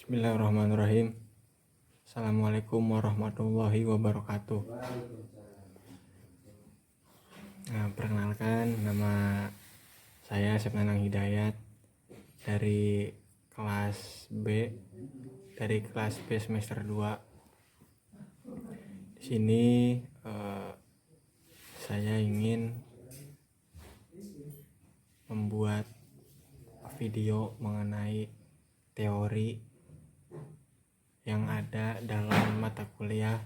Bismillahirrahmanirrahim. Assalamualaikum warahmatullahi wabarakatuh. Perkenalkan, nama saya Sepnanang Hidayat dari kelas B semester 2. Di sini saya ingin membuat video mengenai teori yang ada dalam mata kuliah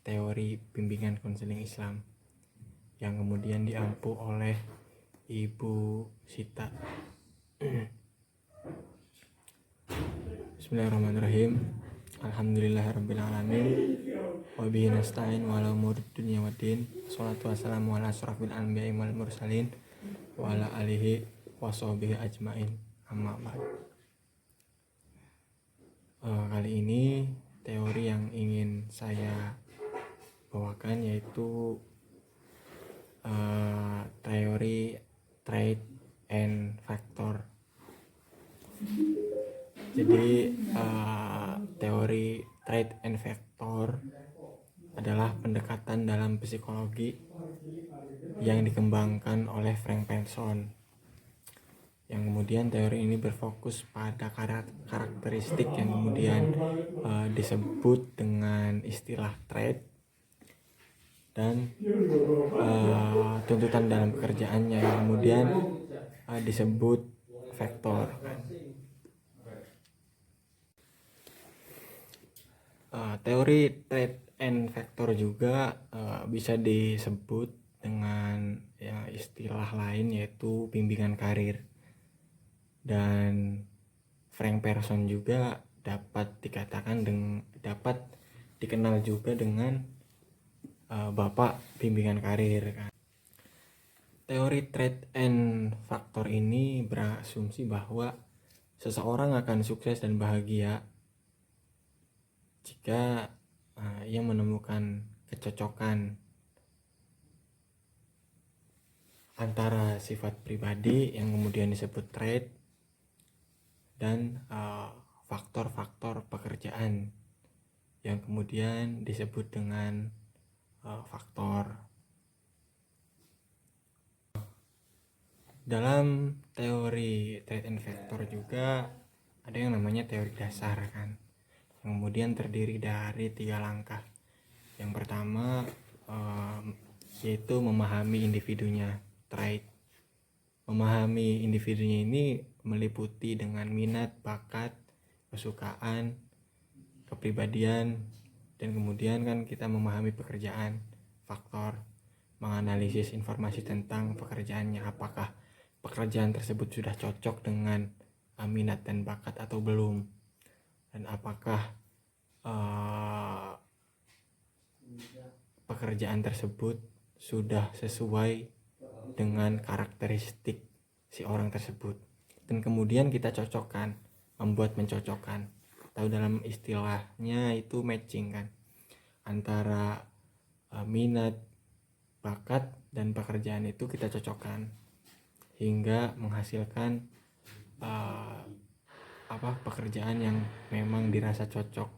teori bimbingan konseling Islam yang kemudian diampu oleh Ibu Sita. Bismillahirrahmanirrahim. Alhamdulillahirabbil alamin. Wa bihi nasta'in wa ala umuri dunya waddin. Shalatu wassalamu ala asyrafil anbiya'i wal mursalin wa ala alihi wa sahbihi ajmain. Amma ba'd. Kali ini teori yang ingin saya bawakan yaitu teori trait and factor. Jadi teori trait and factor adalah pendekatan dalam psikologi yang dikembangkan oleh Frank Pearson, yang kemudian teori ini berfokus pada karakteristik yang kemudian disebut dengan istilah trait dan tuntutan dalam pekerjaannya yang kemudian disebut faktor. Teori trait and factor juga bisa disebut dengan istilah lain yaitu bimbingan karir. Dan Frank Pearson juga dapat dikenal juga dengan bapak bimbingan karir. Teori trait and factor ini berasumsi bahwa seseorang akan sukses dan bahagia jika ia menemukan kecocokan antara sifat pribadi yang kemudian disebut trait dan faktor-faktor pekerjaan yang kemudian disebut dengan faktor. Dalam teori trait and factor juga ada yang namanya teori dasar kan, yang kemudian terdiri dari 3 langkah. Yang pertama yaitu memahami individunya, trait. Memahami individunya ini meliputi dengan minat, bakat, kesukaan, kepribadian, dan kemudian kan kita memahami pekerjaan, faktor. Menganalisis informasi tentang pekerjaannya, apakah pekerjaan tersebut sudah cocok dengan minat dan bakat atau belum, dan apakah pekerjaan tersebut sudah sesuai dengan karakteristik si orang tersebut. Dan kemudian kita cocokkan, membuat mencocokkan, atau dalam istilahnya itu matching kan, antara minat, bakat, dan pekerjaan itu kita cocokkan hingga menghasilkan pekerjaan yang memang dirasa cocok.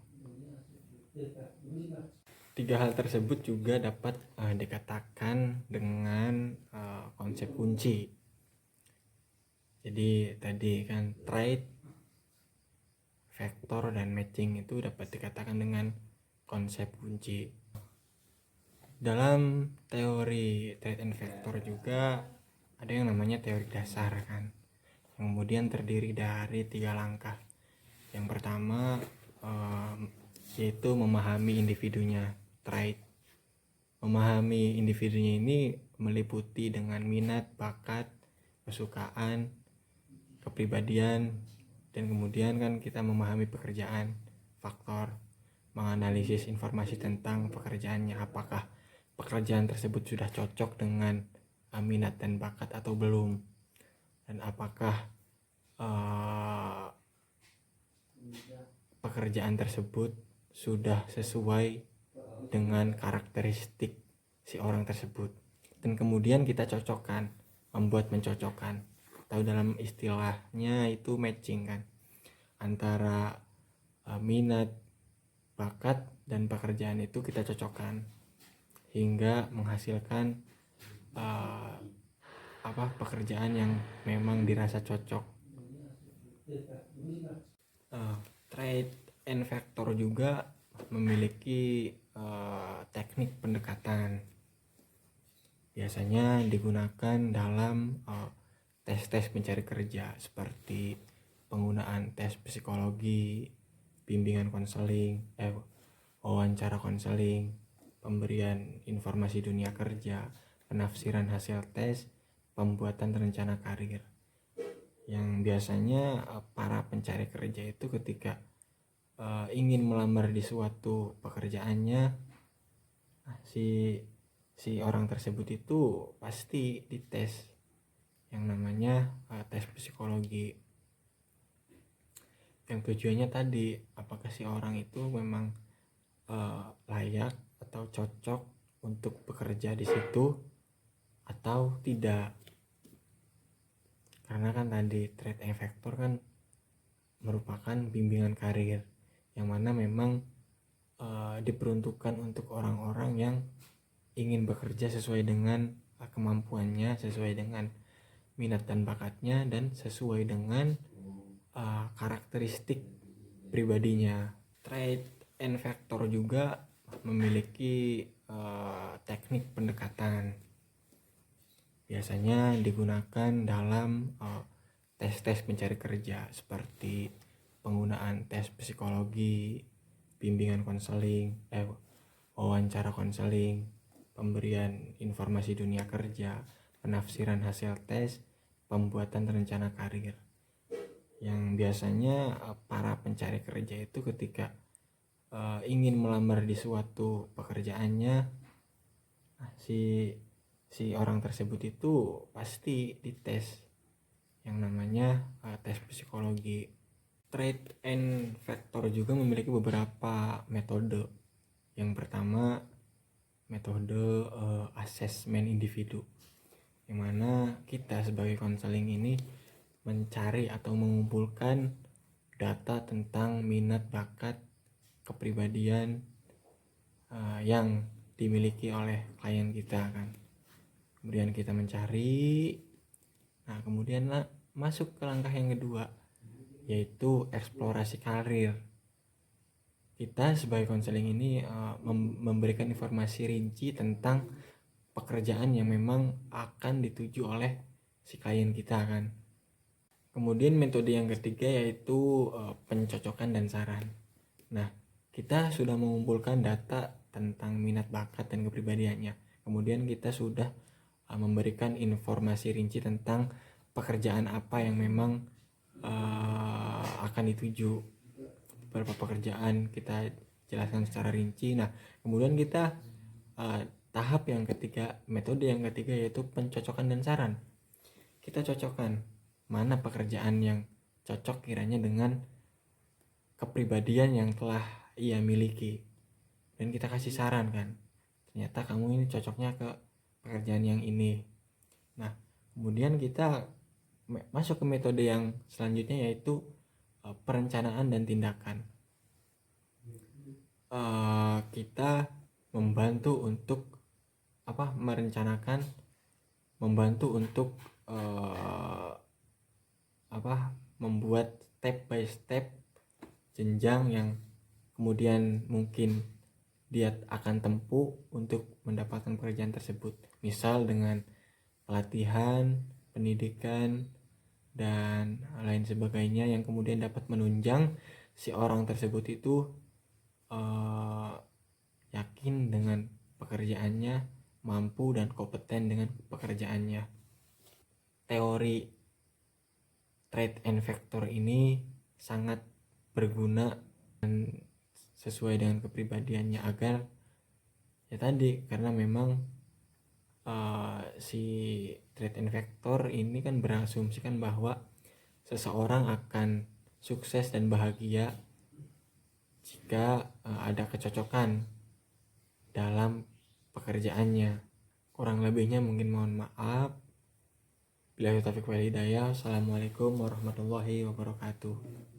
3 hal tersebut juga dapat dikatakan dengan konsep kunci. Jadi tadi kan trait, faktor, dan matching itu dapat dikatakan dengan konsep kunci. Dalam teori trait and factor juga ada yang namanya teori dasar kan, yang kemudian terdiri dari 3 langkah. Yang pertama yaitu memahami individunya, trait. Memahami individunya ini meliputi dengan minat, bakat, kesukaan, kepribadian, dan kemudian kan kita memahami pekerjaan, faktor. Menganalisis informasi tentang pekerjaannya, apakah pekerjaan tersebut sudah cocok dengan minat dan bakat atau belum, dan apakah pekerjaan tersebut sudah sesuai dengan karakteristik si orang tersebut. Dan kemudian kita cocokkan, membuat mencocokkan, atau dalam istilahnya itu matching kan, antara minat, bakat, dan pekerjaan itu kita cocokkan hingga menghasilkan pekerjaan yang memang dirasa cocok. Trade and Factor juga memiliki teknik pendekatan. Biasanya digunakan dalam tes-tes pencari kerja seperti penggunaan tes psikologi, bimbingan konseling, wawancara konseling, pemberian informasi dunia kerja, penafsiran hasil tes, pembuatan rencana karir. Yang biasanya para pencari kerja itu ketika ingin melamar di suatu pekerjaannya, si orang tersebut itu pasti dites yang namanya tes psikologi, yang tujuannya tadi apakah si orang itu memang layak atau cocok untuk bekerja di situ atau tidak. Karena kan tadi Trade and Factor kan merupakan bimbingan karir yang mana memang diperuntukkan untuk orang-orang yang ingin bekerja sesuai dengan kemampuannya, sesuai dengan minat dan bakatnya, dan sesuai dengan karakteristik pribadinya. Trade and Factor juga memiliki teknik pendekatan. Biasanya digunakan dalam tes-tes pencari kerja seperti penggunaan tes psikologi, bimbingan konseling, wawancara konseling, pemberian informasi dunia kerja, penafsiran hasil tes, pembuatan rencana karir. Yang biasanya para pencari kerja itu ketika ingin melamar di suatu pekerjaannya, si orang tersebut itu pasti dites yang namanya tes psikologi. Trade and Factor juga memiliki beberapa metode. Yang pertama, metode asesmen individu, yang mana kita sebagai konseling ini mencari atau mengumpulkan data tentang minat, bakat, kepribadian yang dimiliki oleh klien kita kan. Kemudian kita mencari, kemudian masuk ke langkah yang kedua, yaitu eksplorasi karir. Kita sebagai konseling ini memberikan informasi rinci tentang pekerjaan yang memang akan dituju oleh si klien kita kan. Kemudian metode yang ketiga yaitu pencocokan dan saran. Nah, kita sudah mengumpulkan data tentang minat, bakat, dan kepribadiannya. Kemudian kita sudah memberikan informasi rinci tentang pekerjaan apa yang memang akan dituju. Beberapa pekerjaan kita jelaskan secara rinci. Nah, kemudian kita tahap yang ketiga, metode yang ketiga yaitu pencocokan dan saran. Kita cocokkan mana pekerjaan yang cocok kiranya dengan kepribadian yang telah ia miliki, dan kita kasih saran kan, ternyata kamu ini cocoknya ke pekerjaan yang ini. Nah, kemudian kita masuk ke metode yang selanjutnya yaitu perencanaan dan tindakan. Kita membantu untuk merencanakan, membantu untuk membuat step by step jenjang yang kemudian mungkin dia akan tempuh untuk mendapatkan pekerjaan tersebut. Misal dengan pelatihan, pendidikan, dan lain sebagainya yang kemudian dapat menunjang si orang tersebut itu yakin dengan pekerjaannya, mampu dan kompeten dengan pekerjaannya. Teori Trade and Factor ini sangat berguna dan sesuai dengan kepribadiannya, agar ya tadi, karena memang si Trade and Factor ini kan berasumsikan bahwa seseorang akan sukses dan bahagia jika ada kecocokan dalam pekerjaannya. Kurang lebihnya mungkin mohon maaf. Billahi taufiq wal hidayah. Assalamualaikum warahmatullahi wabarakatuh.